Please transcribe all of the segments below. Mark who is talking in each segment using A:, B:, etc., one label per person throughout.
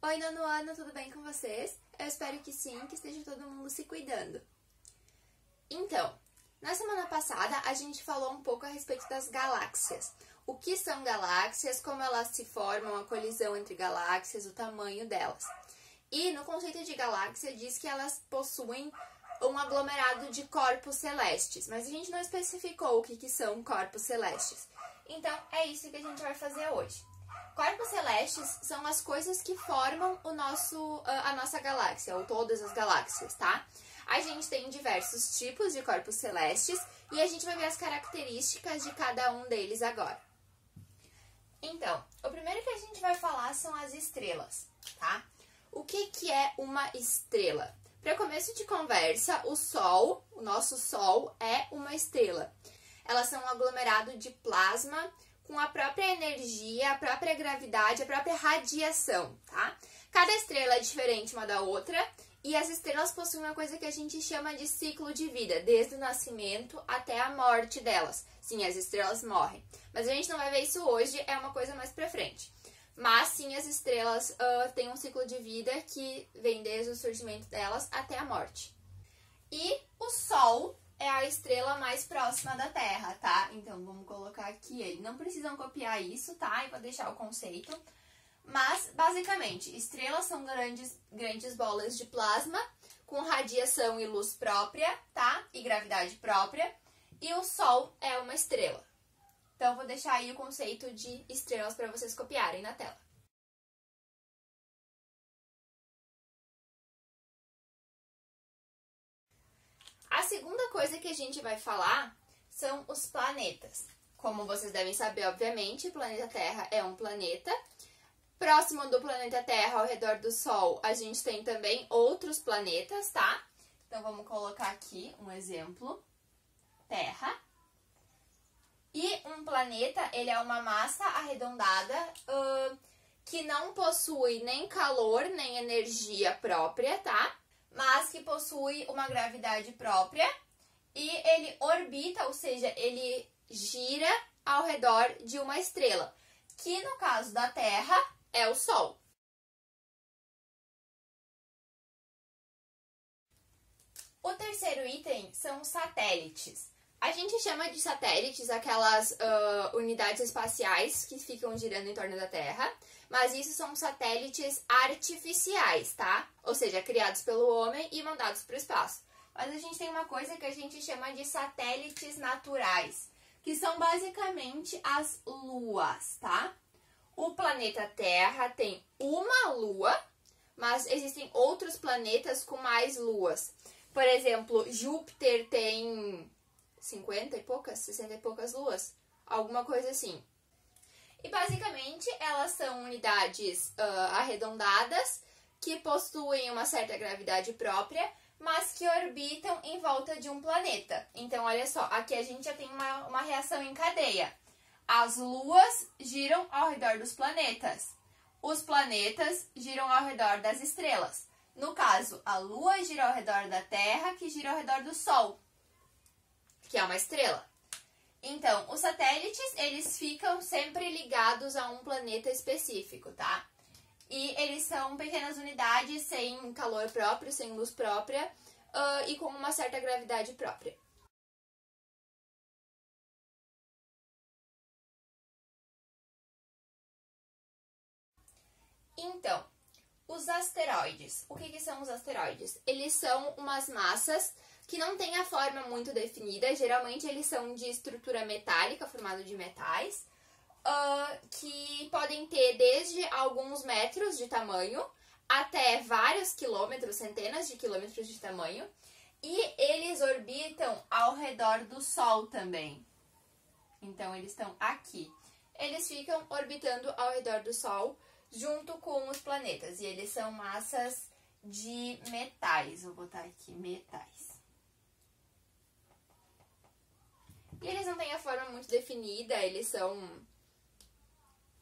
A: Oi, nono ano, tudo bem com vocês? Eu espero que sim, que esteja todo mundo se cuidando. Então, na semana passada a gente falou um pouco a respeito das galáxias. O que são galáxias, como elas se formam, a colisão entre galáxias, o tamanho delas. E no conceito de galáxia diz que elas possuem um aglomerado de corpos celestes, mas a gente não especificou o que são corpos celestes. Então, é isso que a gente vai fazer hoje. Corpos celestes são as coisas que formam a nossa galáxia, ou todas as galáxias, tá? A gente tem diversos tipos de corpos celestes e a gente vai ver as características de cada um deles agora. Então, o primeiro que a gente vai falar são as estrelas, tá? O que é uma estrela? Para começo de conversa, o Sol, o nosso Sol, é uma estrela. Elas são um aglomerado de plasma com a própria energia, a própria gravidade, a própria radiação, tá? Cada estrela é diferente uma da outra e as estrelas possuem uma coisa que a gente chama de ciclo de vida, desde o nascimento até a morte delas. Sim, as estrelas morrem, mas a gente não vai ver isso hoje, é uma coisa mais pra frente. Mas sim, as estrelas têm um ciclo de vida que vem desde o surgimento delas até a morte. E o Sol é a estrela mais próxima da Terra, tá? Então, vamos colocar aqui ele. Não precisam copiar isso, tá? Eu vou deixar o conceito. Mas, basicamente, estrelas são grandes bolas de plasma com radiação e luz própria, tá? E gravidade própria. E o Sol é uma estrela. Então, vou deixar aí o conceito de estrelas para vocês copiarem na tela. A segunda coisa que a gente vai falar são os planetas. Como vocês devem saber, obviamente, o planeta Terra é um planeta. Próximo do planeta Terra, ao redor do Sol, a gente tem também outros planetas, tá? Então, vamos colocar aqui um exemplo. Terra. E um planeta, ele é uma massa arredondada que não possui nem calor, nem energia própria, tá? Mas que possui uma gravidade própria e ele orbita, ou seja, ele gira ao redor de uma estrela, que no caso da Terra é o Sol. O terceiro item são os satélites. A gente chama de satélites aquelas unidades espaciais que ficam girando em torno da Terra, mas isso são satélites artificiais, tá? Ou seja, criados pelo homem e mandados para o espaço. Mas a gente tem uma coisa que a gente chama de satélites naturais, que são basicamente as luas, tá? O planeta Terra tem uma lua, mas existem outros planetas com mais luas. Por exemplo, Júpiter tem 50 e poucas, 60 e poucas luas, alguma coisa assim. E basicamente elas são unidades arredondadas que possuem uma certa gravidade própria, mas que orbitam em volta de um planeta. Então, olha só, aqui a gente já tem uma reação em cadeia. As luas giram ao redor dos planetas. Os planetas giram ao redor das estrelas. No caso, a Lua gira ao redor da Terra, que gira ao redor do Sol, que é uma estrela. Então, os satélites, eles ficam sempre ligados a um planeta específico, tá? E eles são pequenas unidades sem calor próprio, sem luz própria e com uma certa gravidade própria. Então, os asteroides. O que são os asteroides? Eles são umas massas que não têm a forma muito definida. Geralmente, eles são de estrutura metálica, formado de metais, que podem ter desde alguns metros de tamanho até vários quilômetros, centenas de quilômetros de tamanho. E eles orbitam ao redor do Sol também. Então, eles estão aqui. Eles ficam orbitando ao redor do Sol junto com os planetas. E eles são massas de metais. Vou botar aqui, metais. E eles não têm a forma muito definida, eles são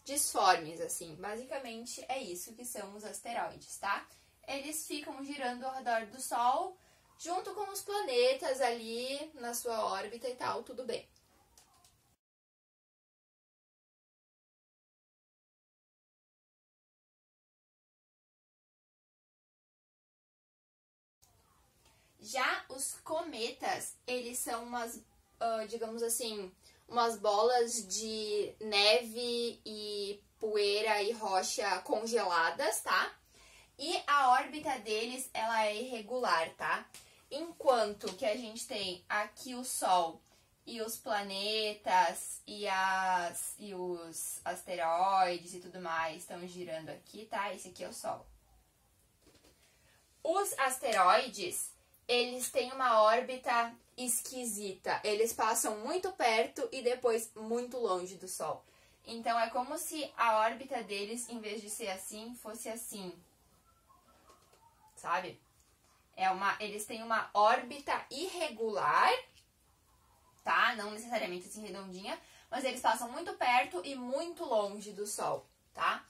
A: disformes, assim. Basicamente é isso que são os asteroides, tá? Eles ficam girando ao redor do Sol, junto com os planetas ali na sua órbita e tal, tudo bem. Já os cometas, eles são umas, digamos assim, umas bolas de neve e poeira e rocha congeladas, tá? E a órbita deles, ela é irregular, tá? Enquanto que a gente tem aqui o Sol e os planetas e os asteroides e tudo mais estão girando aqui, tá? Esse aqui é o Sol. Os asteroides, eles têm uma órbita esquisita. Eles passam muito perto e depois muito longe do Sol. Então, é como se a órbita deles, em vez de ser assim, fosse assim. Sabe? Eles têm uma órbita irregular, tá? Não necessariamente assim redondinha, mas eles passam muito perto e muito longe do Sol, tá?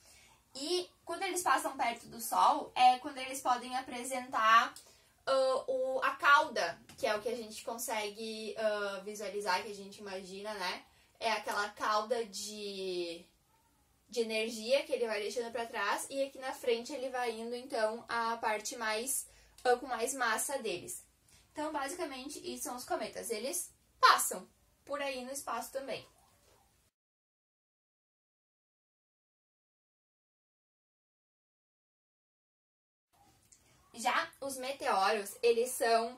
A: E quando eles passam perto do Sol, é quando eles podem apresentar a cauda, que é o que a gente consegue visualizar, que a gente imagina, né? É aquela cauda de energia que ele vai deixando para trás, e aqui na frente ele vai indo, então, a parte mais com mais massa deles. Então, basicamente, isso são os cometas. Eles passam por aí no espaço também. Já os meteoros, eles são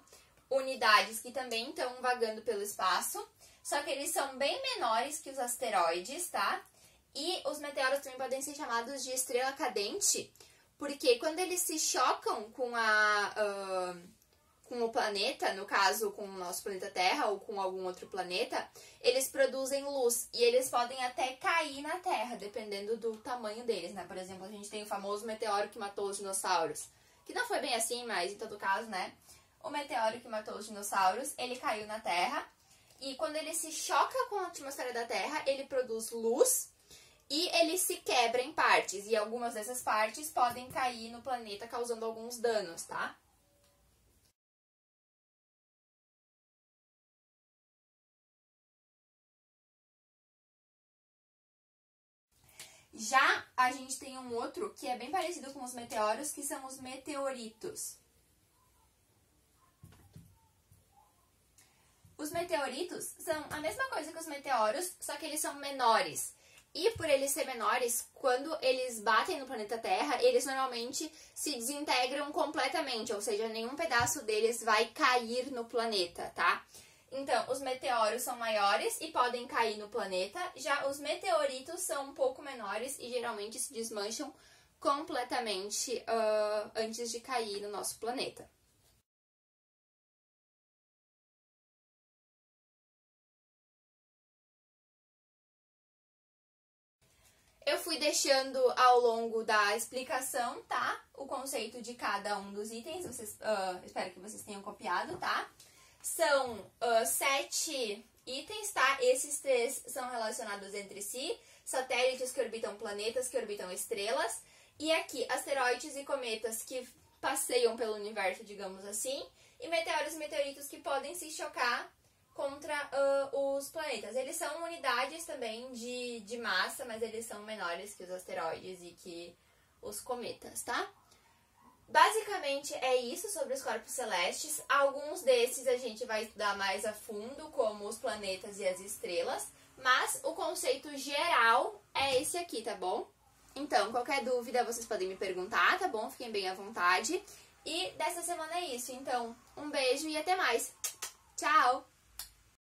A: unidades que também estão vagando pelo espaço, só que eles são bem menores que os asteroides, tá? E os meteoros também podem ser chamados de estrela cadente, porque quando eles se chocam com o planeta, no caso com o nosso planeta Terra ou com algum outro planeta, eles produzem luz e eles podem até cair na Terra, dependendo do tamanho deles, né? Por exemplo, a gente tem o famoso meteoro que matou os dinossauros, que não foi bem assim, mas em todo caso, né? O meteoro que matou os dinossauros, ele caiu na Terra, e quando ele se choca com a atmosfera da Terra, ele produz luz e ele se quebra em partes, e algumas dessas partes podem cair no planeta causando alguns danos, tá? Já a gente tem um outro que é bem parecido com os meteoros, que são os meteoritos. Os meteoritos são a mesma coisa que os meteoros, só que eles são menores. E por eles serem menores, quando eles batem no planeta Terra, eles normalmente se desintegram completamente, ou seja, nenhum pedaço deles vai cair no planeta, tá? Então, os meteoros são maiores e podem cair no planeta, já os meteoritos são um pouco menores e geralmente se desmancham completamente antes de cair no nosso planeta. Eu fui deixando ao longo da explicação, tá? O conceito de cada um dos itens. Espero que vocês tenham copiado, tá? São 7 itens, tá? Esses 3 são relacionados entre si. Satélites que orbitam planetas, que orbitam estrelas. E aqui, asteroides e cometas que passeiam pelo universo, digamos assim. E meteoros e meteoritos que podem se chocar contra os planetas. Eles são unidades também de massa, mas eles são menores que os asteroides e que os cometas, tá? Basicamente é isso sobre os corpos celestes. Alguns desses a gente vai estudar mais a fundo, como os planetas e as estrelas, mas o conceito geral é esse aqui, tá bom? Então, qualquer dúvida vocês podem me perguntar, tá bom? Fiquem bem à vontade. E dessa semana é isso. Então, um beijo e até mais. Tchau!